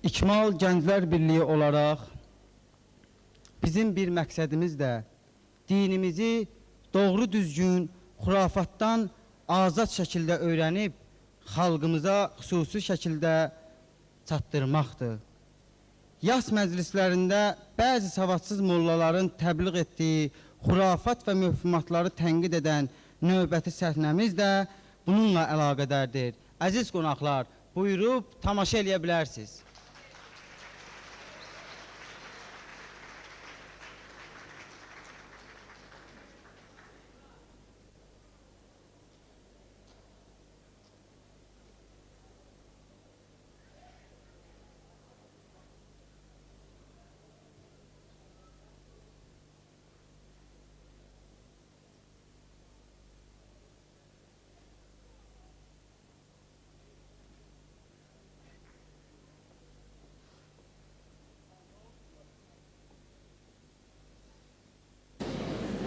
İkmal Gənclər Birliyi olaraq bizim bir məqsədimiz də dinimizi doğru düzgün, xurafatdan azad şəkildə öyrənib xalqımıza xüsusi şəkildə çatdırmaqdır. Yas məclislərində bəzi savadsız mollaların təbliğ etdiyi xurafat və müfhumatları tənqid edən növbəti səhnəmiz də bununla əlaqədardır. Əziz qonaqlar, buyurub tamaşa eləyə bilərsiniz.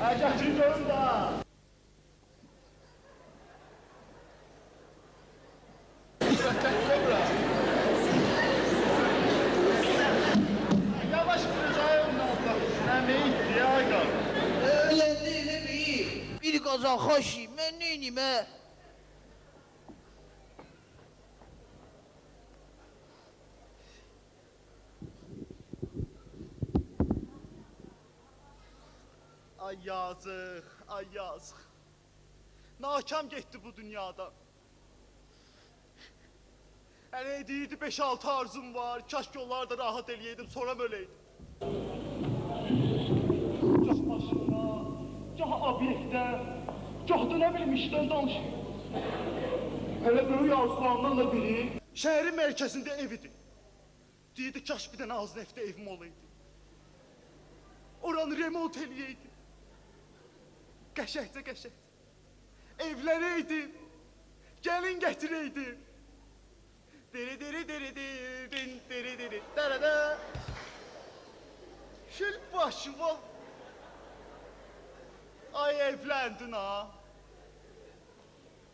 Erkekçi görün da. Yavaş kıracağım abla. Ne ihtiyar var? Öğlendiğini bir. Bir kazan hoşi. Ben neyim he? Ay yazık, ay yazık. Nakam gitti bu dünyada. Yani deyirdi 5-6 arzum var. Kaş yollarda rahat eləyeydim, sonra öleydim. Gah maşında, gah obyektdə, gah da ne bileyim işten danışıyor. Hele böyük arzularından da biri şehrin merkezinde evidir. Deyirdi kaş bir tane az nefte evim olaydı. Oranı remont eləyeydim. Qəşəkcə qəşək. Evlərəydim. Gəlin gətirəydim. Diri diri diri dirin diri diri darada. Şil başıma. Ay evləndin ha.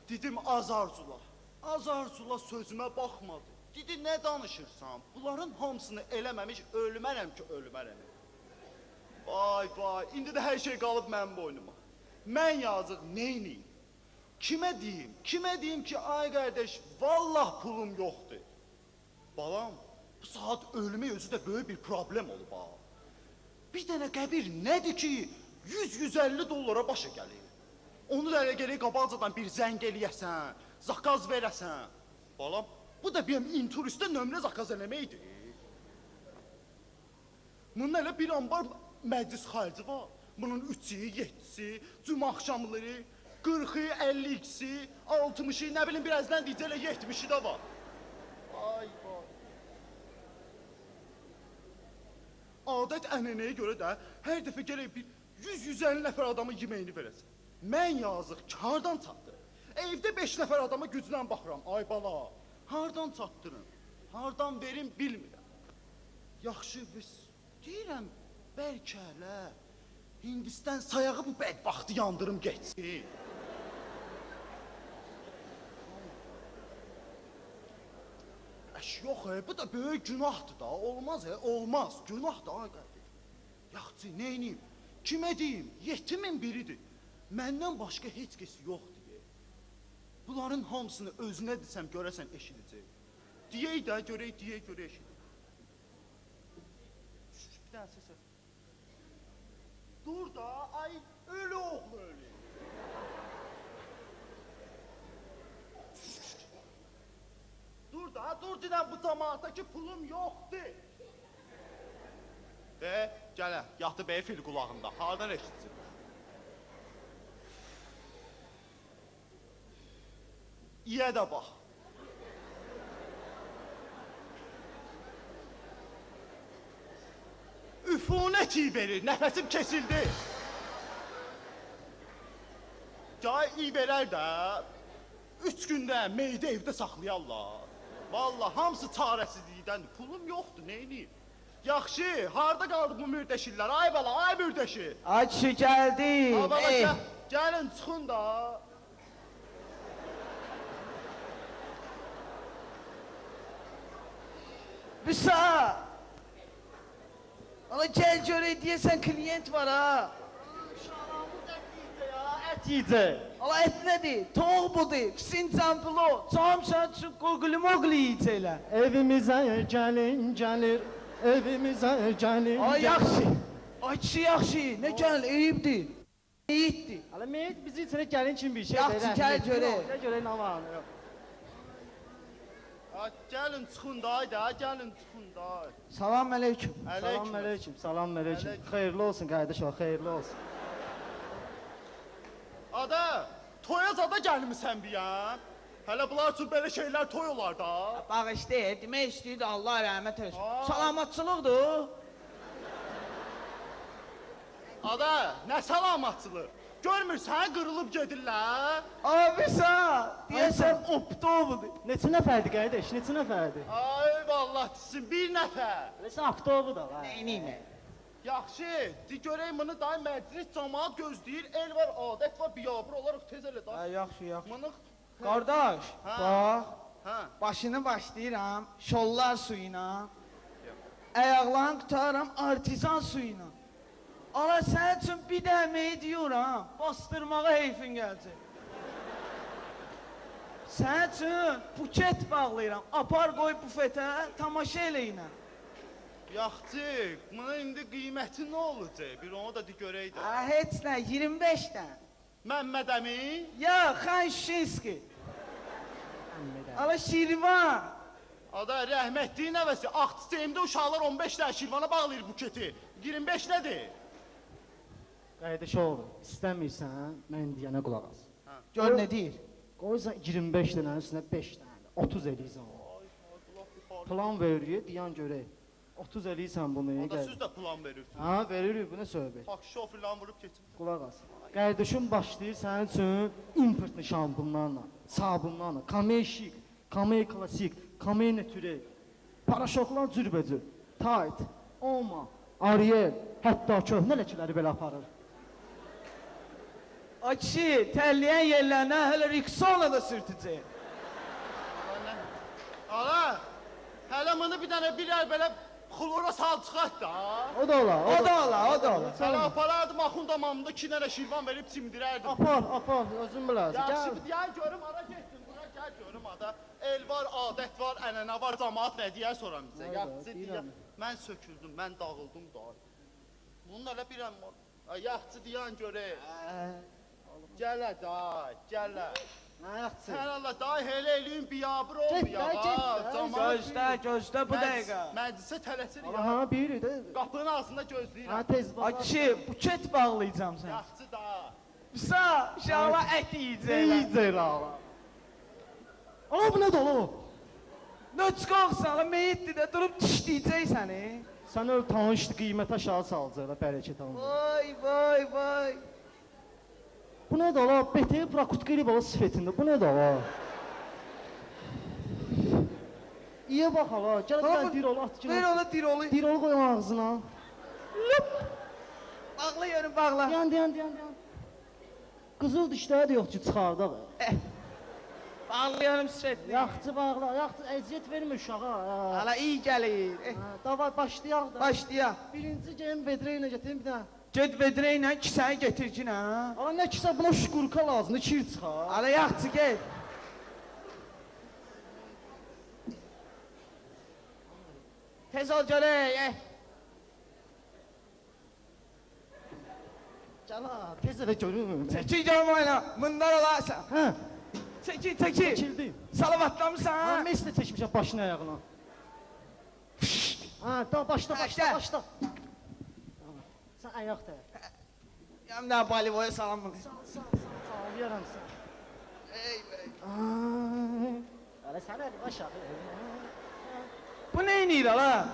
Dedim az arzula. Az arzula sözümə baxmadı. Dedi nə danışırsan? Bunların hamısını eləməmiş ölmərəm ki ölmərəm. Vay vay. İndi də hər şey qalıb mənim boynuma. Mən yazıq neyniyim? Kimə deyim? Kimə deyim ki ay qardaş vallah pulum yoxdur. Balam bu saat ölümü özü də böyük bir problem olub ha. Bir dənə qəbir nədir ki 100-150 dollara başa gəlir. Onu da elə gələk qabaqcadan bir zəng eləyəsən, zakaz verəsən. Balam bu da benim inturistə nömrə zakaz eləməkdir. Bunun elə bir ambar məclis xərci var. Bunun 3-i, 7-si, cümə axşamları, 40-ı, 50-si, 60-ı, nə bilim birazdan deyəcə elə 70-i də var. Ay vay. Adət ənənəyə görə də hər dəfə gələk bir 100-150 nəfər adamı yeməyini verəsən. Mən yazıq hardan çatdı? Evdə 5 nəfər adama güclə baxıram. Ay bala, hardan çatdırım? Hardan verim bilmirəm. Yaxşı biz deyirəm bəlkə elə Hindistan sayağı bu bədbaxtı yandırım geçsin. Əş yox bu da böyük günahdır da. Olmaz olmaz. Günah da ay qardaş. Yaxçı neyniyim? Kimə deyim? Yetimin biridir. Məndən başqa heç kəsi yoxdur. Bunların hamısını özünə desəm görəsən eşidəcək. Deyək də görək, deyək görə eşidək. Bir dənə səsə. Dur da, ay ölü oğlu ölü. Dur da, dur dinən bu cemaatdaki pulum yoxdur. Gələ, yatı bəy fil qulağında, hardan eşitsin? İyə də bax. Üfunət iyi verir, nəfəsim kesildi. Gay iyi verər də, 3 gündə meydə evdə saxlayarlar. Vallahi hamısı çarəsizlikdən, pulum yoxdur, neyniyim? Yaxşı, harda qaldı bu mürdəşirlər? Ay bala, ay mürdəşir. Ay kişi gəldi. Ay bala, gəlin çıxın da. Vüsa. Ala gel görək deyəsən klient var ha. Et yiyecek. Ala et nədir? Toğ budur, sincan pilo. Çam sən üçün qoquli moqli yiyəcəklər. Evimize gelin gelir. Evimize gelin Ay gelir. yaxşı. Ay kişi yaxşı. Nə gəl, eyibdir. Eyibdir. Hala meyit bizi içine gelin için bir şey. Yaxşı, verir. gəl görək. Gəl görək ne var. Ha, gəlin çıxın da, haydi, ha, gəlin çıxın da. Salam əleykum. Salam aleyküm. Salam aleyküm. Aleyküm. Hayırlı olsun kardeş o, hayırlı olsun. Ada, toya zada gəlmisən bir ya. Hələ bunlar üçün belə şeylər toy olar da. Bax işte, demək istəyirdi Allah rəhmət eləsin. Aa. Salamatçılıqdır. Ada, nə salamatçılığı? Görmürsən, qırılıb gedirlər. Abi sağ, deyəsən optobudur. Neçə nəfərdir kardeş? Neçə nəfərdir? Ay vallah desin, bir nəfər. Neçə aktobu da var. Neyniyim? Yaxşı, de görək bunu da məclis cəmaat gözləyir, el var, adət var, biyabır olaraq tez elə da. Yaxşı, yaxşı. Mınıq, Qardaş, Ha. bax, hə. başını başlayıram şollar suyuna. Ayaqlarını tutarım artizan suyuna. Ala sənin üçün bir dəməyi diyoram, bastırmağa heyfin gələcək. Sənin üçün buket bağlayıram, apar qoy bufetə, tamaşa eləyinə. Yaxşı, bunun indi qiyməti nə olacaq? Bir onu da de görək də. Heç nə, 25-dən. Məmməd əmi, Ya, Xan Şinski. Ala Şirvan. ada rəhmətliyin nəvəsi, Axçıcəyimdə uşaqlar 15 dənə şirvana bağlayır buketi. 25 nədir? Kardeş oğlum, istəmirsən, mən deyənə qulaq as. Gör nə deyir? Qoysan 25 dənənin üstünə 5 dənə, 30 eləyirsən. Plan veriyor, diyan görək. 30 eləyirsən bunu. O da gəl. siz də plan verirsiniz. Ha, veririk, bu nə söhbət? Bak şoförlə vurub keçin. Qulaq as. Qardaşım başlayır sənin üçün importlu şampunlarla, sabunlarla, Kamey şik, Kamey klasik, Kamey natürel, paraşoklar cürbəcür, Tayt, Oma, Ariel, hətta köhnə ləkələri belə aparır. Ay kişi, tərləyən yerlərinə hələ Rixona da sürtəcək. Ala, hələ bunu bir dənə bir ay belə xlora sal çıxart da. O da olar, O da ola, o da ola. Hələ aparardım axund damamında 2 dənə şirvan verib çimdirərdim. Apar, özün bilərsən. Yaxşı, Gəl. bir deyən görüm, ara getdim, bura gəl görüm, ada. El var, adət var, ənənə var, cəmaat nə deyər sonra bizə. Vay Yaxşı be, deyən, deyirəm. mən söküldüm, mən dağıldım da. Bunun elə bir əm var. Ay, yaxşı deyən görək. Gələ da, gələ. Nə yaxçı? Sən Allah, day elə eləyin, biyabır Get olmuyor. də, get də. Gözlə, gözlə bu dəqiqə. Məclisə tələsir ya. Aha, biri də. Qapının ağzında Ha, gözləyirəm. tez Ay bax. kişi, buket bağlayacağım sən. Yaxşı da. Sağ, inşallah ət yiyəcəklər. Yiyəcək la. Ana bu nə dolu? Nöçqoqsan, meyitdir də durub dişləyəcək səni. Sən öyle tanışdı, qiymət aşağı salacaq, bərəkət alın. Vay, vay, vay. Bu nə də la? BT Prakutka Ribala sifətində, bu nə də la? İyə bax hala, gəl Baba, sən dirol at Ver ona dirolu. Dirol qoy ağzına. Bağla yerim, bağla. Dayan. Qızıl dişləri də yox ki, çıxardaq. Bağlayarım sürekli. Yaxçı bağla, yaxçı əziyyət vermə uşağa. Ha. Hala iyi gəlir. Davay başlayaq da. Başlayaq. Birinci gəlin vedrə ilə gətirin bir dənə. Get vedrə ilə kisəni getir ki, nə? Ala nə kisə buna şukurka lazımdır, kir çıxar. Hala yaxçı get. Tez ol görək. Gəl ha, tez elə görün. Çəkil görüm oyna. Bunlar olarsan. Hə, Çəkil. çəkildi. Ha, Salavatlamısan. mes də çəkmişəm başına ayağına. Ha, da başla. Başla. Sən ayaq da. Yəm nə balivoya salam bunu. Sağ, yaram sən. Ey bey. Hələ sən əli aşağı. Bu nə inir hala?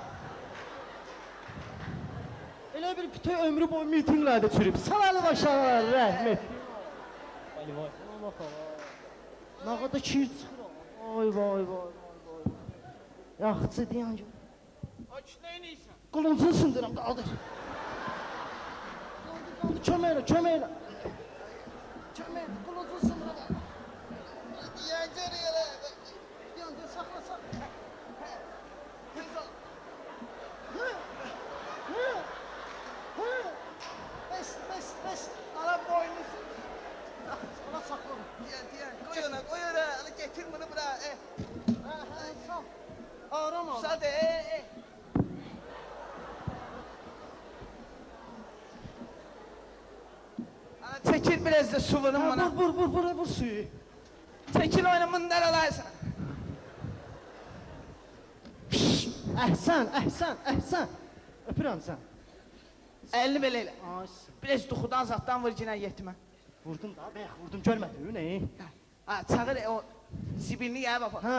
Elə bir bütün ömrü boyu mitinqlərdə çürüb. Sən əli aşağı, rəhmət. Vay. Ona bax hala. Nə qədər kir çıxır. Vay. Yaxçı deyən gör. Aç nə inirsən? Qılıncını sındıram, qaldır. Qaldır, kömək elə. Kömək, qılıncını sındıram. Deyən görək elə. Yan, saxla. Tez ol. Çəkil biraz da su vurun bana. Vur suyu. Çəkil oynamanı dərələrsən. Əhsən. Öpürəm sən. Əlini belə elə. Ay, Biraz duxudan zaddan vur cinə yetmə. vurdum da, bəx vurdum, görmədin, nə? Ha, çağır o zibilini gəl bax. Hə.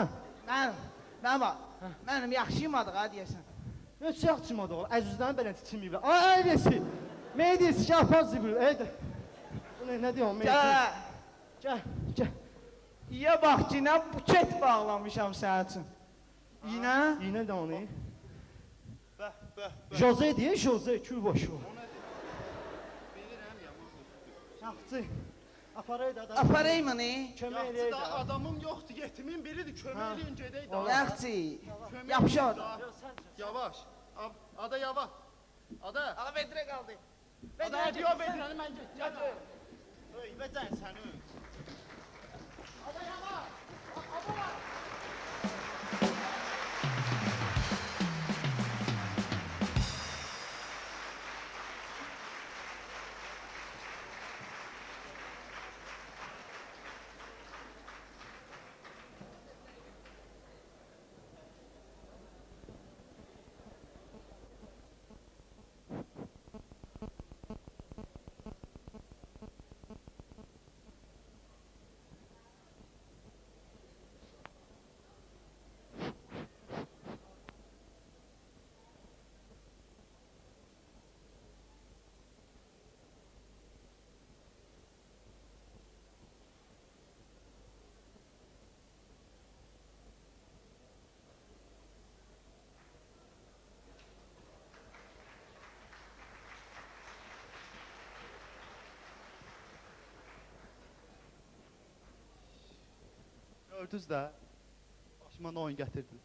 Mən bax. Mənim yaxşıyım adı ha deyəsən. Heç yaxçımadı oğul, əzizlərin belə tiçimiyiblər. Ay, vesi. Meydisi ki, apaz zibil, eydə. Bu nə deyəm, Gəl. Gəl. İyə bax cinə buket bağlamışam sənin üçün. İynə? İynə də onu. Bəh, bəh. Jose deyə, Jose, külbaşı. O nədir? Bilirəm, yaman. Yaxçı. Aparaydı da. Aparayım mı ne? Kömək Yaxçı eləyəydi. da adamım yoxdur, yetimin biridir. Kömək eləyin gedək da. Yaxçı. Kömək Yapış eləyin orada. da. Yavaş. Ada yavaş. Ada. Ala vedrə qaldı. Ada diyor bedirəni mən getdim. Öy, bəcən səni. Gördünüz də, başıma nə oyun gətirdi.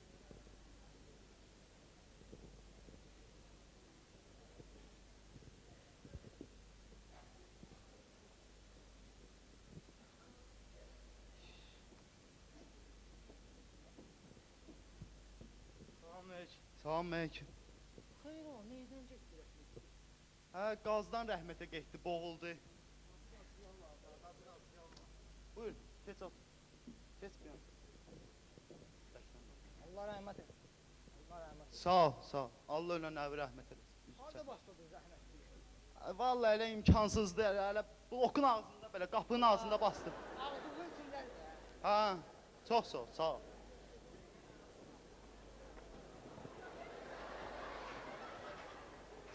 Salam əleykum. Xeyr o, neydən getdilər? Hə, qazdan rəhmətə getdi, boğuldu. Buyur, keç ol. Keç bir yana. Allah rəhmət et. Allah rəhmət et. Sağ ol, sağ ol. Allah ölən əvi rəhmət eləsin. Harda başladın rəhmət? Vallahi elə imkansızdır, elə blokun ağzında belə, qapının ağzında bastım. Ağzının içindədir. Ha, çox sağ ol, sağ ol.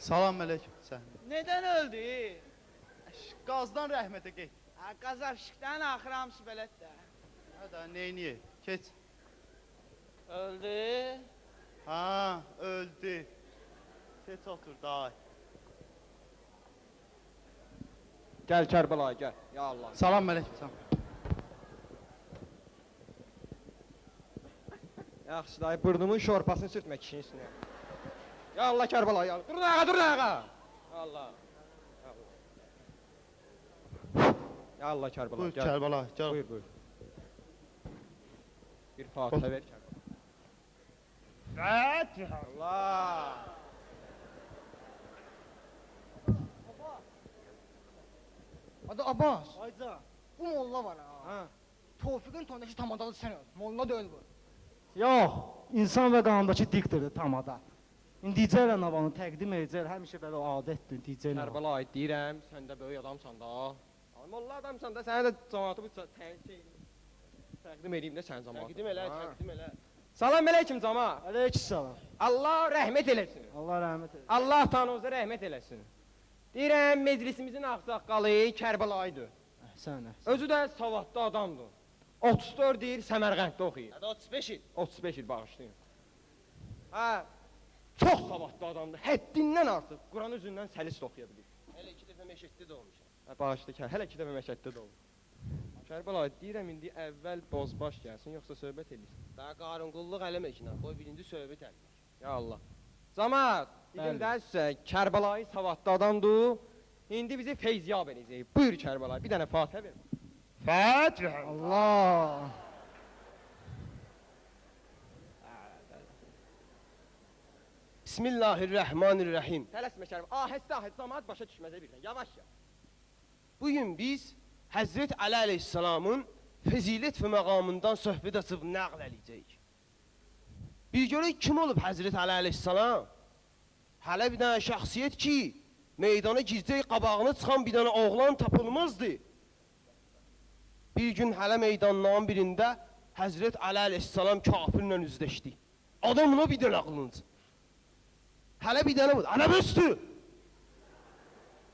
Salam əleykum sən. Nədən öldü? Qazdan rəhmətə getdi. Ha, qazavşıqdan axır hamısı belətdə. Hə də, neyniyək? Keç. Öldü. Ha, öldü. Keç otur, day. Gəl Kərbəlayı, gəl. Ya Allah. Salam əleykum, salam. Yaxşı dayı, burnumun şorpasını sürtmə kişinin üstünə. Ya Allah Kərbəlayı, ya Allah. Durun ayağa, durun ayağa. Ya Allah. Ya Allah Kərbəlayı, Buyur gəl. Kərbəlayı, gəl. Buyur, buyur. Bir Fatihə ver Kərbəlayı. Fatiha. Allah. Adı Abbas. Ayca. Bu molla var ha. Ha. Tofiqin tondaşı tamadalı sen ol. Molla değil bu. Yox, insan və qanundakı diktirdir tamada. İndi DJ-lə navanı təqdim edəcək, həmişə belə adətdir DJ-lə. Kərbəlayı deyirəm, sən də böyük adamsan da. Molla adamsan da, sənə də cəmaatı bu təqdim edeyim də sən cəmaatı. Təqdim elə, Ha. təqdim elə. Salam əleykum cəmaat. Əleyhissalam. Allah rəhmət eləsin. Allah rəhmət eylesin. Allah tanrınıza rəhmət eləsin. Deyirəm, meclisimizin ağsaqqalı Kərbəlayıdır. Əhsən. Özü də savadlı adamdır. 34 il Səmərqənddə oxuyur. Hadi 35 il. 35 il bağışlayın. Hə, çox savadlı adamdır. Həddindən artıq. Quran üzündən səlis oxuya bilir. Hele 2 dəfə meşetdə doğmuşam. Hə, bağışla Kər. Hələ 2 dəfə məşəddə də olur. Kərbəlayı, deyirəm indi əvvəl bozbaş gəlsin, yoxsa söhbət edirsən. Daha qarın qulluq eləməklə. Qoy birinci söhbət əl. Ya Allah. Camaat, dedim Bəli. də sizə Kərbəlayı savadlı adamdır. İndi bizi feyziyab edəcək. Buyur Kərbəlayı, bir dənə Fatihə ver. Fatiha. Allah. Bismillahirrahmanirrahim. Tələsmə Kərbəlayı. Ahəstə, ahəstə, camaat başa düşməzə birdən. Yavaş ya. Bugün biz Həzrət Ali əleyhissalamın fəzilət və məqamından söhbət açıb nəql eləyəcəyik. Bir görək kim olub Həzrət Ali əleyhissalam? Hələ bir dənə şəxsiyyət ki, meydana girəcək qabağına çıxan bir dənə oğlan tapılmazdı. Bir gün hələ meydanların birində Həzrət Ali əleyhissalam kafirlə üzləşdi. Adamına bir dənə qılınc. Hələ bir dənə budur. Ana büstü!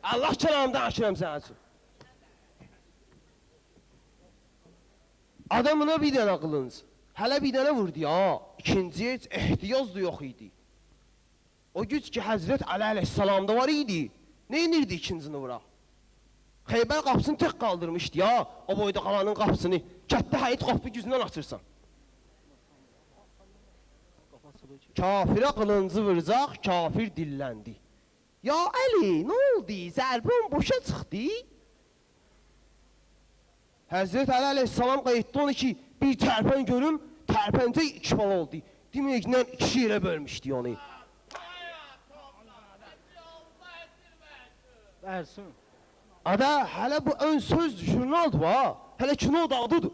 Allah kəlamda aşıram sənin üçün. Adamına bir dənə qılınc. Hələ bir dənə vurdu ya. İkinciyə heç ehtiyac da yox idi. O güc ki Həzrət Ali əleyhissalamda var idi. Nə inirdi ikincini vura? Xeybər qapısını tək qaldırmışdı ya. O boyda qalanın qapısını. Kətdə həyət qapı güzündən açırsan. Kafirə qılıncı vuracaq, kafir dilləndi. Ya Əli, nə oldu? Zərbən boşa çıxdı. Həzrət Ali əleyhissalam qayıtdı onu ki, bir tərpən görüm, tərpəncə iki bal oldu. Deməklə iki yerə bölmüşdü onu. Versin. Ada, hələ bu ön söz jurnaldır ha. Hələ kino da adıdır.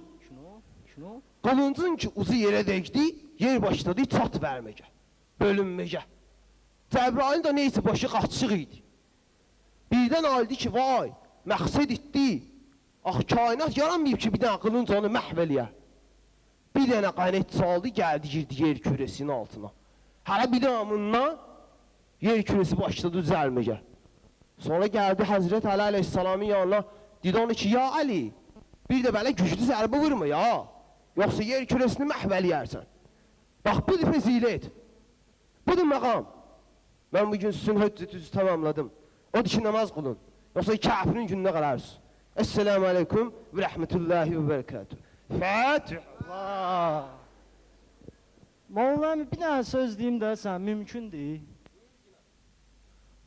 Kino. Qılıncın ki uzu yerə dəydi, yer başladı çat verməkə, bölünməkə. Cəbrail da neysə başı qaçıq idi. Birdən aldı ki, vay, məqsəd etdi. Ax, kainat yaranmayıb ki, bir dənə qılınc onu məhv eləyər. Bir dənə qənət çaldı, gəldi, girdi yer kürəsinin altına. Hələ bir dənə bundan yer kürəsi başladı düzəlməkə. Sonra gəldi Həzrət Ali əleyhissalamın yanına, dedi onu ki, ya Ali, bir də belə güclü zərbə vurma ya. Yoxsa yer kürəsini məhv eləyərsən. Bax, budur fəzilət. Budur məqam. Mən bugün sizin höccətinizi tamamladım. Odur ki, namaz qılın. Yoxsa kafirin gününə qalarsınız. Esselamu aleyküm və rəhmətullahi və bərəkatuhu. Fatiha. Molla əmi, bir dənə söz deyim də sən, mümkündür.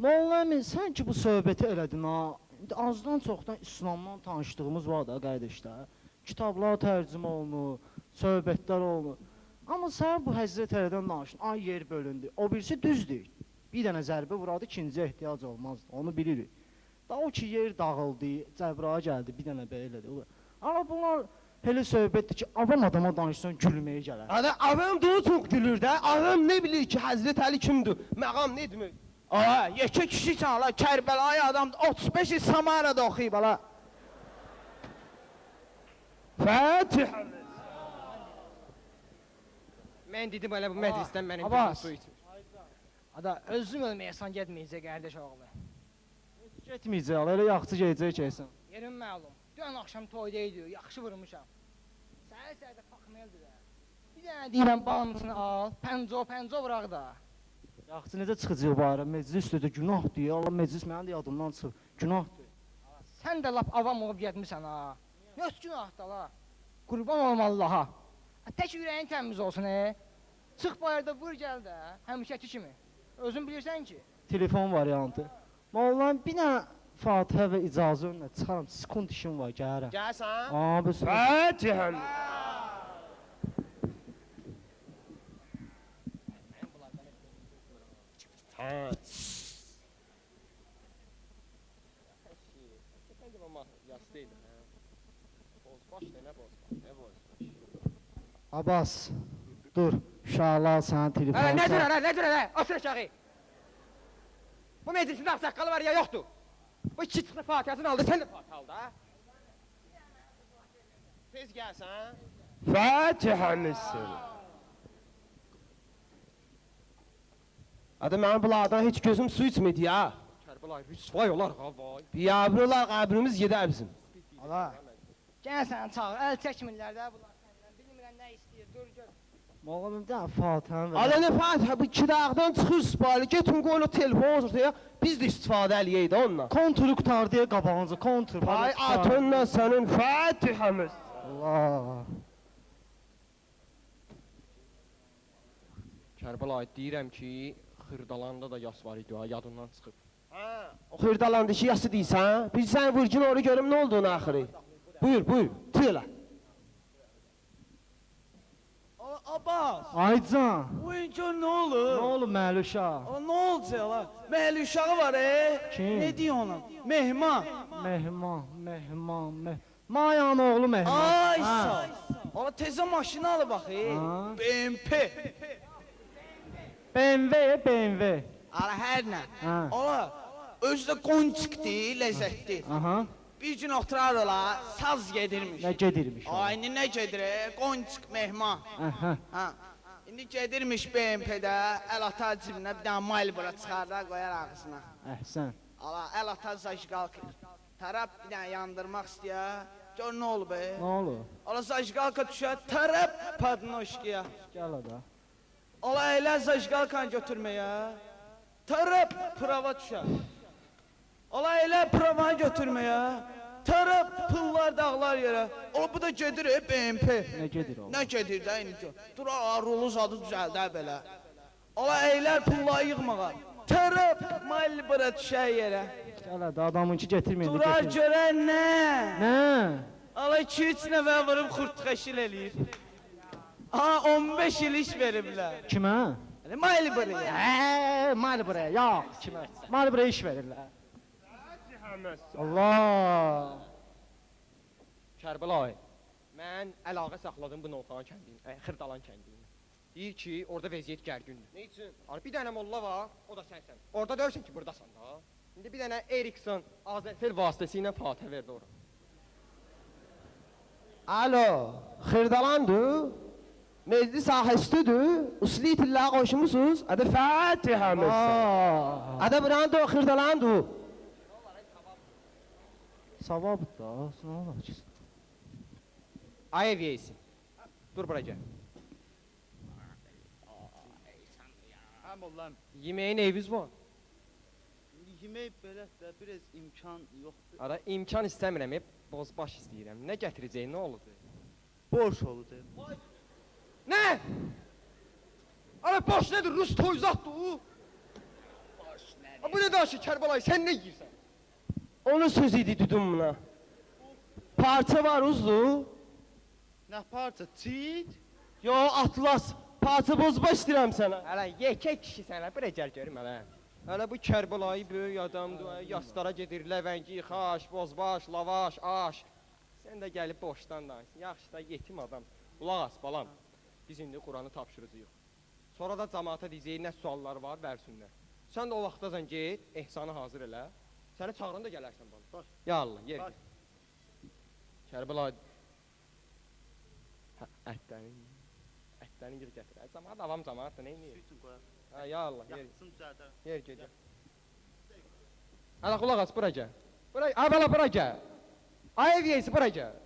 Molla əmi, sən ki bu söhbəti elədin ha. İndi azdan çoxdan İslamdan tanışdığımız var da qardaşlar. Kitablar tərcümə olunur, söhbətlər olunur. Amma sən bu Həzrət Əlidən danışdın, ay yer bölündü. O birisi düzdür. Bir dənə zərbə vuradı, ikinciyə ehtiyac olmazdı, onu bilirik. Da o ki yer dağıldı, Cəbrail gəldi, bir dənə belədir. Amma bunlar elə söhbətdir ki, avam adama danışsan gülməyə gələr. Ada, avam da o çox gülür də. Avam nə bilir ki, Həzrət Əli kimdir? Məqam nə demək? Aa, yekə kişi çağla, Kərbəlayı adamdır, 35 il Samarada oxuyub ala. Fatiha. Mən dedim elə bu məclisdən mənim Abbas. su içmir. Ada, özüm ölməyəsən getməyəcək qardaş oğlu. Getməyəcək, elə yaxşı gedəcək keçsin. Yerim məlum. Dünən axşam toyda idi, yaxşı vurmuşam. Səhər-səhərdə paxmayıldı da. Bir dənə deyirəm balımısını al, pənco vuraq da. Yaxşı necə çıxacaq bu ara? Məclis üstədə günahdır ya. Allah məclis mənim də yadımdan çıxır. Günahdır. Sən də lap avam olub getmisən ha. Nə öz günahdır la. Qurban olum Allaha. Tək ürəyin təmiz olsun Çıx bayırda vur gəl də, həmişəki kimi. Özün bilirsən ki. Telefon variantı. Molla bir dənə Fatihə və icazə önünə çıxaram. Sekund işim var, gəlirəm. Gəlsən? Abi, Fatiha. Ha. Abbas, dur. Uşaqlar sənin telefonu... Nədir? Otur aşağı. Bu meclisin ağsaqqalı var ya, yoxdur. Bu iki çıxdı Fatihəsini aldı, sən də Fatihə al da. Tez gəlsən? Fatiha. Ada, mənim bunlardan heç gözüm su içmedi ya. Kərbəlayı, rüsvay olar ha, vay. Biyabırlar, qəbrimiz gedər bizim. Ala. Gəl sən çağır, əl çəkmirlər də bunlar səndən. Bilmirəm nə istəyir, dur gör. Molla bir dənə Fatihəni ver. Ala, nə Fatihə, bu iki dağdan çıxır sipali, getun qoyun o telefon ortaya, biz də istifadə eləyək də onunla. Konturu qutar deyə qabağınıza, kontur. Ay atınla sənin Fatihəmiz. Allah. Kərbəlayı, deyirəm ki, Xırdalanda da yas var idi, yadından çıxıb. O xırdalandı ki, yası deyirsən, bir sən vurgin onu görüm nə olduğunu axırı. Buyur, tığla. Abbas, Aycan. oyun gör nə olur? Nə olub Məluşa? Aa, nə olacaq la? Məhəllə uşağı var Kim? Ne diyor ona? Mehman. Mehman. Mayanın oğlu Mehman. Ay Ha. sağ. Ala tezə maşını al bax. Ha. BMP. BMW. Ala hər nə? Ha. Ala özü də qonçikdir, ləzzətli. Aha. Bir gün oturarlar, saz gedirmiş. Nə gedirmiş o? Ay, indi nə gedir? Qonçik mehman. Aha. Ha. İndi gedirmiş BMP-də, əl atar cibinə bir dənə Malboro çıxardar, qoyar ağzına. Əhsən. Ala əl atar zajqalka. Tərəf bir dənə yandırmaq istəyər. Gör nə olub be? Nə olub? Ala zajqalka düşər, tərəf padnoşkiya. Gəl ada. Ala elə zajqalkanı götürməyə. Tərəf prava düşər. Ala elə pravanı götürməyə. Tərəf pullar dağlar yerə. Ala bu da gedir BMP. Nə gedir o? Nə gedir də indi? Dur rolu zadı düzəldər belə. Ala əylər pulları yığmağa. Tərəf Malboro düşər yerə. Gəl ada adamınki getirməyin. Durar görən nə? Nə? Ala 2-3 nəfər vurub xurtqaşil eləyir. Aha 15 il iş veriblər. Kimə? Elə Malboroya. Malboroya. Yox, kimə? Malboroya iş verirlər. Allah. Kərbəlayı, mən əlaqə saxladım bu Novxanı kəndinin, Xırdalan kəndinin. Deyir ki, orada vəziyyət gərgündür. Nə üçün? Bir dənə molla var, o da sənsən. Orada deyirsən ki, buradasan da. İndi bir dənə Erikson Azərtel vasitəsilə Fatih verdi ora. Alo, Xırdalandır. Meclis sahəsidir. Usli itillə qoşmusunuz. Adı Fatihə məsələn. Adı burandır, Xırdalandır. Savab da, nə olar ki? Ay eviyeysin. Dur bura gəl. Həm oğlan, Yeməyin eviniz var. yemək belə də biraz imkan yoxdur. Ara imkan istəmirəm, hep bozbaş istəyirəm. Nə gətirəcək, nə olacaq? Borç oldu. Nə? Ara boş nədir? Rus toyzatdır o. Bu nə danışır Kərbəlayı, sən nə yeyirsən? Onun sözü idi düdüm buna. Parça var uzlu. Nə parça? Çit? Yo atlas. Parça bozbaş istəyirəm sənə. Hələ yekək kişisən, hələ bura gəl görüm hələ. Hələ bu Kərbəlayı böyük adamdır, yaslara gedir, ləvəngi, xaş, bozbaş, lavaş, aş. Sən də gəlib boşdan danışsın. Yaxşı da yetim adam. Qulaq as balam. Biz indi Quranı tapşıracağıq. Sonra da cəmaata deyəcək nə suallar var, versinlər. Sən də o vaxtacan get, ehsanı hazır elə. Səni çağıranda gələrsən bana. Baş. Ya Allah, yer. Baş. Kərbəlayı. Ətlərini gir gətir. Cəmaat avam cəmaatdır, nə edir? Bütün qoyaq. Ha, ya Allah, yer. Yaxşısını düzəldərəm. Yer gedir. Hələ qulaq as, bura gəl. Bura, bala bura gəl. Ay eviyesi, bura gəl.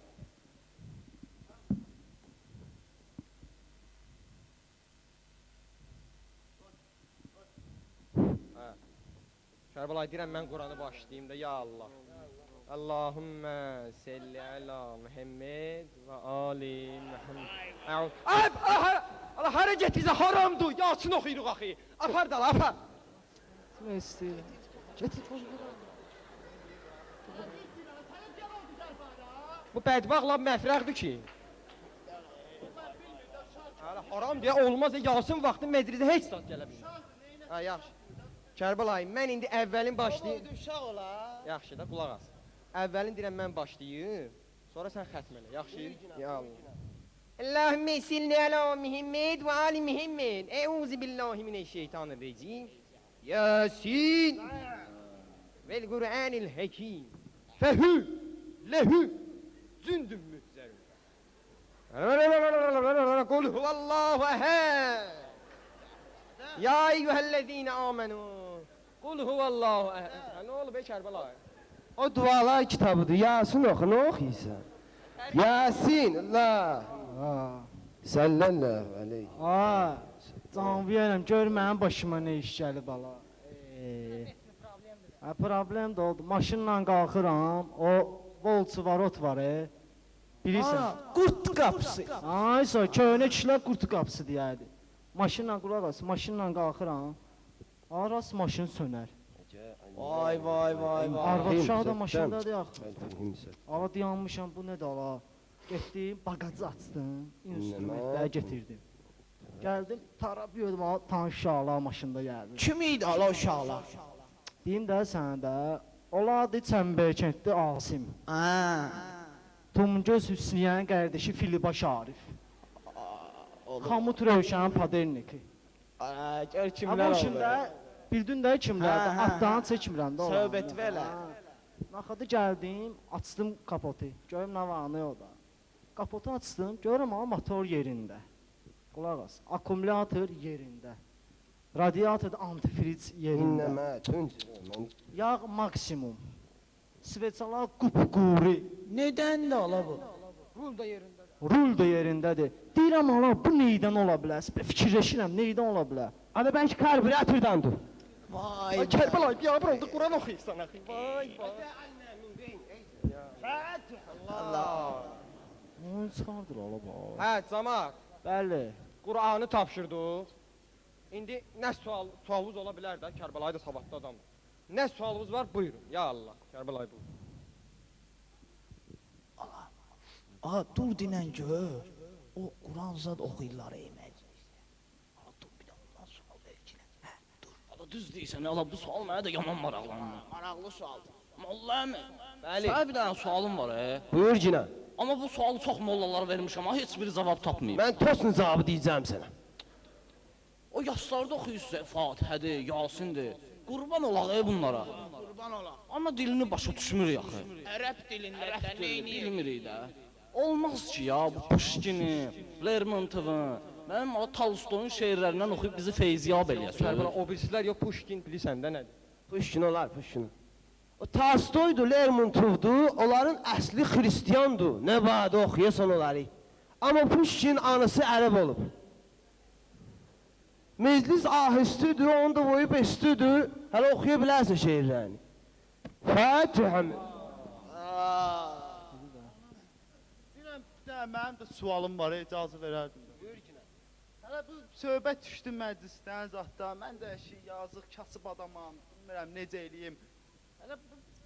Ha. Kərbəlayı deyirəm, mən Quranı başlayayım da, ya Allah. Allahümmə selli əla Muhammed və ali Muhammed. Ay, Allah, hara getirsə haramdır, Yasin oxuyuruq axı. Apar da, apar. Nə istəyir? Bu bədbəxtla məfrəqdir ki. Hələ haram deyə olmaz, Yasin vaxtı məclisə heç zat gələ bilmir. Ha, yaxşı. Kərbəlayı, mən indi əvvəlin başlayayım. Uşaq ola. Yaxşı da, qulaq as. Əvvəlin deyirəm mən başlayayım, sonra sən xətm elə, yaxşı? Ya Allah. Allahümme silli ala Muhammed və ali Muhammed. Euzu billahi mineşşeytanirracim. Yasin. Vel Kur'anil Hakim. Fehü lehü cündüm mühzerun. Kul huvallahu ehad. Ya eyyühellezine amenu. Kul huvallahu ehad. Ne oldu be Kərbəlayı? O dualar kitabıdır. Yasin oxu, nə oxuyursan? Yasin, Allah. Sallallahu aleyhi. Can verəm, gör mənim başıma nə iş gəlib ala. Problem də oldu. Maşınla qalxıram, o Volkswagen var, bilirsən. Qurt qapısı. Aysa, köhnə kişilər qurtu qapısı deyərdi. Maşınla qulaq as, maşınla qalxıram, aras maşın sönər. Vay vay vay vay. Arvad uşağı da maşındadır yaxı. Ala dayanmışam, bu nədir ala? Getdim, bagajı açdım, instrumentləri getirdim. Gəldim, tarab gördüm, tanış uşaqlar maşında gəldi. Kim idi ala uşaqlar? Deyim də sənə də, oladı Çəmbərkənddə Asim. Ha. Tumgöz Hüsniyənin qardaşı Filiba Şarif. Xamut Rövşənin Paderniki. Gör Ha kimlər bu işində bildin də kimlərdir? Hə, hə, Adlarını çəkmirəm də. onların. Söhbət verə. Naxadı gəldim, açdım kapotu. Görüm nə var, nə yox da. Kapotu açdım, görürəm amma motor yerində. Qulaq as. Akkumulyator yerində. Radiator antifriz yerində. İnləmə, tünc. Mən Yağ maksimum. Sveçalar qupquru. Nədən də ala bu? Rul da yerindədir. Deyirəm ala bu neydən ola bilər? Fikirləşirəm neydən ola bilər? Ada bəlkə karbüratordandır. Vay. Ay Kərbəlayı biabır oldu, Quran oxuyursan axı. Vay vay. Allah. Onu çıxardır ala bu. Hə, camaat, Bəli. Qur'anı tapşırdıq. İndi nə sualınız ola bilər də, Kərbəlayı da savadlı adamdır. Nə sualınız var? Buyurun. Ya Allah. Kərbəlayı buyurun. Aha dur dinən gör. O Quran zad oxuyurlar ey məclisdə. Aha dur bir də ondan sual verkinə. Hə, dur. Ala düz deyirsən, ala bu sual mənə də yaman maraqlandı. Maraqlı sualdır. Molla əmi, Bəli. sənə bir dənə sualım var. Buyur cinə. Amma bu sualı çox mollalar vermiş, amma heç biri cavab tapmayıb. Mən tosunu cavabı deyəcəm sənə. O yaşlarda oxuyursa Fatihədir, Yasindir. Qurban olaq bunlara. Qurban ola. Amma dilini başa düşmürük axı. Ərəb dilində də neyniyir? Bilmirik də. Olmaz ki ya, bu Pushkini, Lermontovun, mənim o Tolstoyun şeirlərindən oxuyub bizi feyziyab eləyəsən. Kərbəlayı, o birisilər yox, Pushkin bilirsən də nədir? Puşkin olar, Puşkin. O Tolstoydu, Lermontovdu, onların əsli xristiyandı. Nə badə oxuyasan onları. Amma Puşkin anası ərəb olub. Meclis ahüstüdür, onun da boyu bestüdür. Hələ oxuya bilərsən şeirlərini. Fatihəm. Bilirəm, bir də mənim də sualım var, icazə verərdim. Buyur ki, nə? Hələ bu söhbət düşdü məclisdən zətdə. Mən də yazıq, kasıb adamam, bilmirəm necə eləyim. Hələ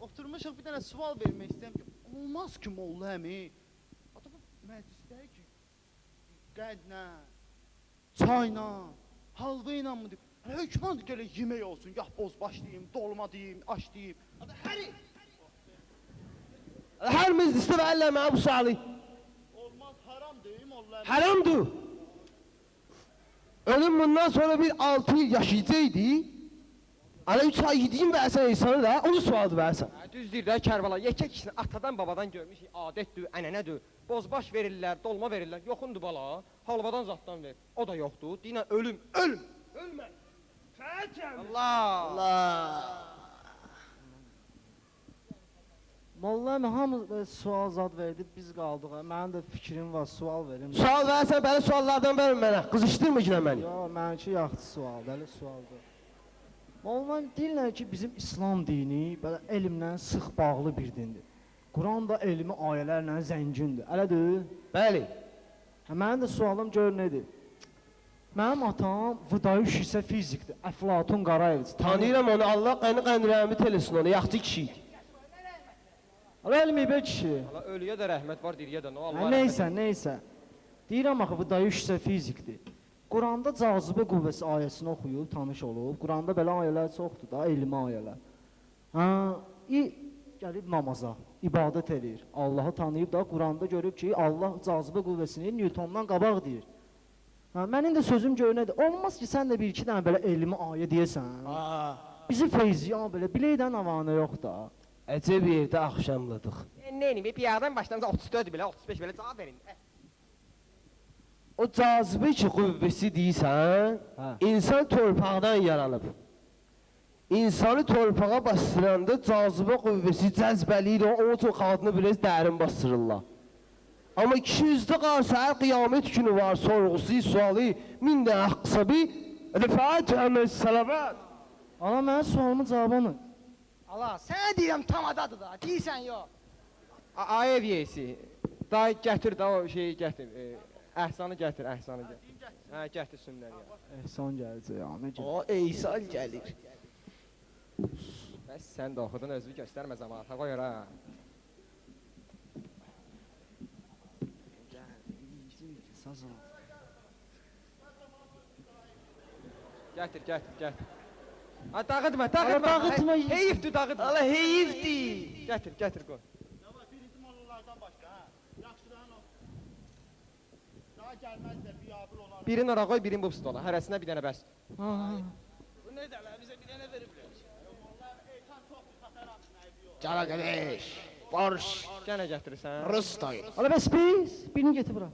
oturmuşuq bir dənə sual vermək istəyirəm ki, olmaz ki, Molla əmi. Hatta bu məclisdə ki, qədlə, çayla, halva ilə mı deyim? Hələ hökman gələ yemək olsun, gah bozbaş deyim, dolma deyim, aş deyim. Hatta həri. Hər meclisdə verirlər mənə bu sualı. Olmaz, haram deyim, Molla əmi. Haramdır. Ölüm bundan sonra bir 6 il yaşayacaqdı. Hələ 3 ay yediyin versən insanı da, onu sualdı versən. Hə, düz deyir də Kərbəlayı, yekə kişini atadan babadan görmüşük, adətdir, ənənədir. Bozbaş verirlər, dolma verirlər, yoxundur bala, halvadan zaddan ver. O da yoxdur, dinə ölüm, ölüm, ölmə. Allah! Allah. Molla əmi hamı sual zad verdi, biz qaldıq. Mənim də fikrim var, sual verim. Sual versən belə suallardan verin mənə. Qızışdırma ki məni. Yo, mənimki yaxşı sualdır, elə sualdır. Molla deyirlər ki, bizim İslam dini belə elmlə sıx bağlı bir dindir. Quran da elmi ayələrlə zəngindir. Elədir? Bəli. Hə, mənim də sualım gör nədir? Mənim atam Vıdayuş isə fizikdir. Əflatun Qarayeviç. Tanıyıram onu. Allah qəni rəhmət eləsin onu. Yaxşı kişidir. Elmi be kişi. Allah ölüyə də rəhmət var, diriyə də, Allah Hə, neysə, neysə. Deyirəm axı Vıdayuş isə fizikdir. Quranda cazibə qüvvəsi ayəsini oxuyub, tanış olub. Quranda belə ayələr çoxdur da, elmi ayələr. Hə, gəlib namaza, ibadət edir. Allahı tanıyıb da Quranda görüb ki, Allah cazibə qüvvəsini Newtondan qabaq deyir. Hə, mənim də sözüm gör nədir? Olmaz ki, sən də bir-iki dənə belə elmi ayə deyəsən. Bizi feyziya belə biləydən avanə yox da. Əcəb yerdə axşamladıq. Neyini, bir yerdən başlamıza 34 belə, 35 belə cavab verin. O cazibə ki qüvvəsi deyirsən, Hə. insan torpaqdan yaranıb. İnsanı torpağa bastıranda cazibə qüvvəsi cəzbəliyir, onun üçün xalqını biraz dərin bastırırlar. Amma kişi üzdə qalsa, hər qiyamət günü var, sorğusu, sualı, min də əqsabi, rifat, əməz, salavat. Ana, mənim sualımın cavabını. Allah, sənə deyirəm tam adadır da, deyirsən yox. Ayev yeyisi, dayı gətir də o şeyi gətir, əhsanı gətir, əhsanı gətir. Hə, gətirsinlər ya. Ehsan gələcək ya, nə gəl. O Eysal gəlir. Bəs sən də oxudun, özünü göstərmə zamanata qoyur ha. Gətir, gətir, gətir. Ha, dağıtma, dağıtma. dağıtma. Heyifdir, dağıtma. Ala heyifdir. Gətir, gətir qoy. Nə var, birinci mollalardan başqa, hə? Yaxşıdan o. Daha gəlməzlər, biabır olar. Birini ora qoy, birini bu stola. Hərəsinə bir dənə bəs. Cana qardaş, barış, Gənə gətirirsən. Rus dayı. Ala bəs biz birini getir bura.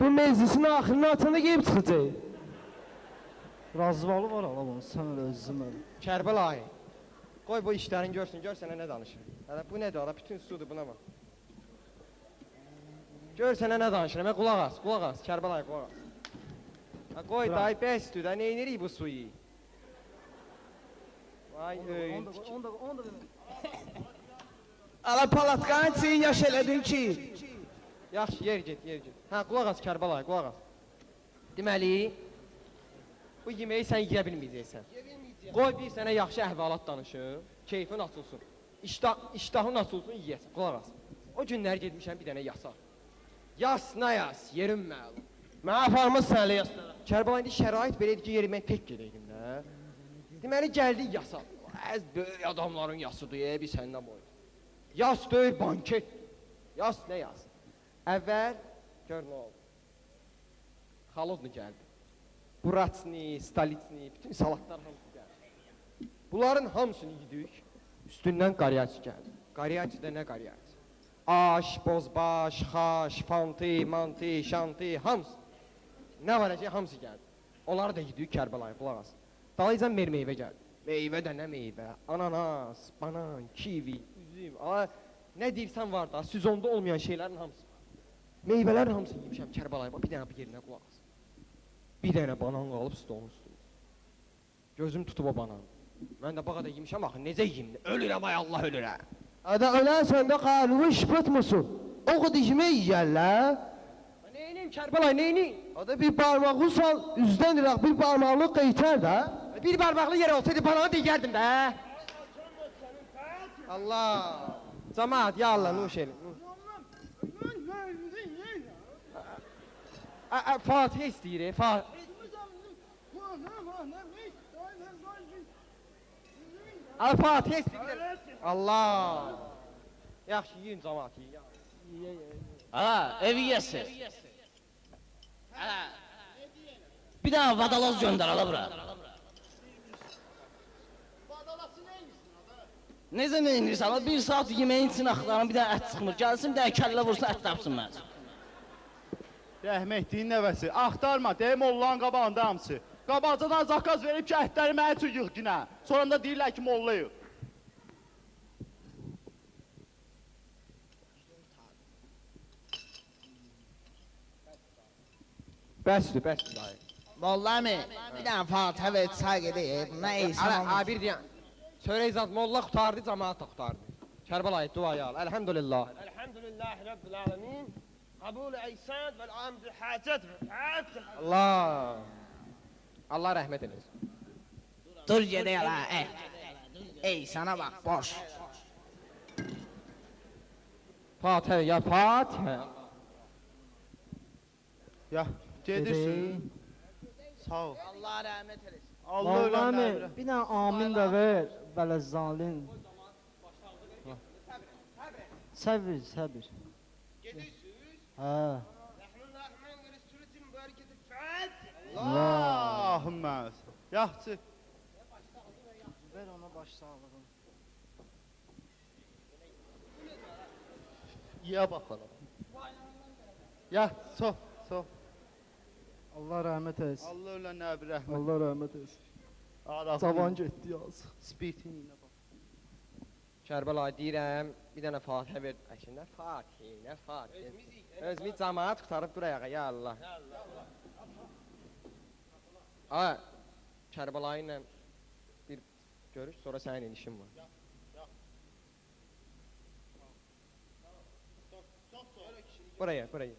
Bu meclisin axırına atanda gelib çıxacaq. Razıvalı var ala bunu sən elə özün elə. Kərbəlayı. Qoy bu işlərin görsün, gör sənə nə danışır. Hələ bu nədir ala, bütün sudur buna bax. Gör sənə nə danışır, mən qulaq as, Kərbəlayı qulaq as. Ha, qoy dayı bəsdir də, neynirik bu suyu? Vay öyün. Onda Ala palatkanı çiyin yaş elədin ki. Yaxşı, yer get, yer get. Hə, qulaq as Kərbəlayı, qulaq as. Deməli, bu yeməyi sən yeyə bilməyəcəksən. Qoy bir sənə yaxşı əhvalat danışım, keyfin açılsın. İştahın açılsın, yeyəsən, qulaq as. O günlər getmişəm bir dənə yasa. Yas, nə yas, yerim məlum. Mənə aparmaz sənə yaslara. Kərbəlayı indi şərait belə idi ki, yeri mən tək gedəydim də. Deməli, gəldik yasa. Az böyük adamların yasıdır, bir səndən boyu. Yas deyil, banket. Yas, nə yas? Əvvəl, gör nə oldu. Xalodnu gəldi. Buratsni, Stalitni, bütün salatlar hamısı gəldi. Bunların hamısını yedik. Üstündən qaryaçı gəldi. Qaryaçı da nə qaryaçı? Aş, bozbaş, xaş, fanti, manti, şanti, hamısı. Nə var əcək, hamısı gəldi. Onları da yedik Kərbəlayı, qulaq as. Dalıcan meyvə gəldi. Meyvə də nə meyvə? Ananas, banan, kivi, üzüm, nə deyirsən var da, süzonda olmayan şeylərin hamısı var. Meyvələrin hamısını yemişəm Kərbəlayı, bir dənə bu yerinə qulaq as. Bir dənə banan qalıb stolun üstündə. Gözüm tutub o bananı. Mən də bağa da yemişəm axı, necə yeyim? Ölürəm ay Allah, ölürəm. Ada ölərsən də qarnını şıpıtmısın. O qədər yemək yeyərlər. Neyniyim Kərbəlayı, neyniyim? Ada bir barmağı sal, üzdən iraq bir barmaqlıq qeytər də. Bir barmaqlı yerə olsaydı bananı deyərdim də. Allah! Camaat, ya Allah, nuş elin. Fatih istəyir, Fatih. Al Fatih istəyir. Allah! Yaxşı, yiyin camaat, yiyin. Ha, ev yiyəsi. Bir dənə vadaloz göndər ala bura. Necə nə inirsən? Ala bir saat yeməyin için axtarım, bir dənə ət çıxmır. Gəlsin, bir dənə kəllə vursun, ət tapsın mən. Rəhmətliyin nəvəsi, axtarma, deyim mollanın qabağında hamısı. Qabaqcadan zakaz verib ki, ətləri mənə üçün yığ günə. Sonra da deyirlər ki, mollayıq. Bəsdir, bəsdir dayı. Molla mi? Bir dənə Fatihə və çay gedəyib. Nə eysən Ala, olmuş. bir deyən. Çörək zat molla qutardı, camaat da qutardı. Kərbəlayı duaya al. Elhamdülillah. Elhamdülillah Rabbil alemin. Qabul eysan vel amd hacet. Allah. Allah rəhmət eləsin. Dur gedək ala, ey sana bax, boş. Fatihə, ya Fatihə. Ya, gedirsin. Sağ ol. Allah rəhmət eləsin. Allah Vallahi ölənlərə. bir dənə amin də ver. Bələzzalin. Səbir, səbir. Hə. Allahümmə. Yaxşı. Ver ona baş sağlığı. Yeyə bakalım. Ya, sof, sof. Allah rəhmət eləsin. Allah ölənlərə bir rəhmət. Allah rəhmət eləsin. Allah Cavan getdi yazıq. Spitin ilə bax. Kərbəlayı deyirəm, bir dənə Fatihə ver. Əşində Fatih, nə Fatih? Özümü camaat qutarıb durayaq, ya Allah. Ay, Kərbəlayı ilə bir görüş, sonra sənin işin var. Buraya, buraya.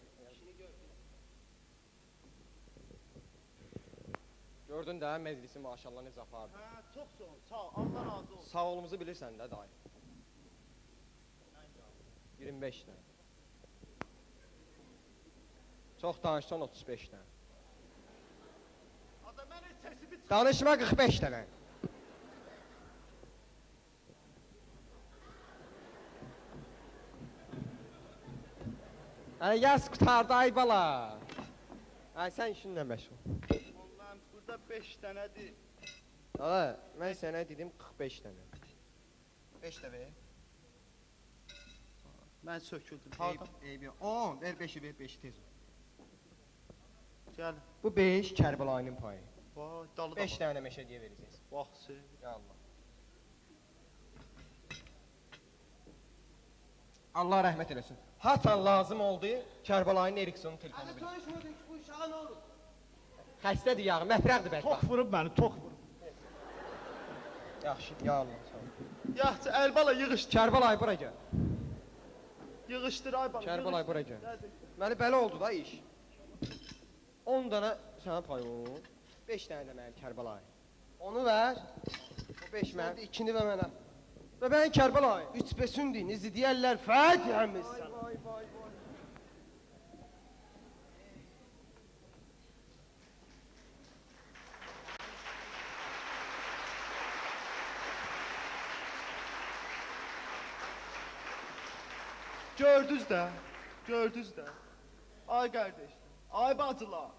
Gördün də məclisi maşallah necə apardı. Hə, çox sağ ol. Sağ ol. Allah razı olsun. Sağolumuzu bilirsən də dayı. 25 dən. Çox danışsan 35 dən. Ada mən heç Danışma 45 dənə. Ay yaz qutardı ay bala. Ay sən işinlə məşğul. Ondan burada 5 dənədir. Ağa, mən sənə dedim 45 dənə. 5 də ver. Mən söküldüm. Eyb yox. 10, ver 5-i ver 5 tez. Gəl. Bu 5 Kərbəlayının payı. Vay, dalı da 5 dənə məşədiyə verəcəksiniz. Baxsı. Ya Allah. Allah rəhmət eləsin. Hatan lazım oldu, Kərbəlayının Eriksonun telefonu bilir. Tanışmadık bu uşağın oğlu. Xəstədir yağı, məfrəqdir bəlkə. Tok vurub məni, tok vurub. Yaxşı, ya Allah. Sağ ol. Yaxşı, Əlbala yığışdır. Kərbalay bura gəl. Yığışdır ay bala. Kərbalay bura gəl. Nədir? Məni belə oldu da iş. 10 dənə sənə pay ol. 5 dənə də mənim Kərbalay. Onu ver. O 5 mənim. İkini və mənə. Və mən Kərbalay. 3-5-ün dinizi deyərlər, Fətihəmiz sən. Gördünüz də, gördünüz də. Ay qardaş, ay bacılar.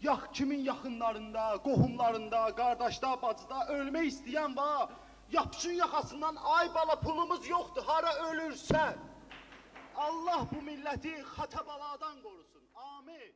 Yax kimin yaxınlarında, qohumlarında, qardaşda, bacıda ölmək istəyən var. Yapışın yaxasından ay bala pulumuz yoxdur, hara ölürsən. Allah bu milləti xata baladan qorusun. Amin.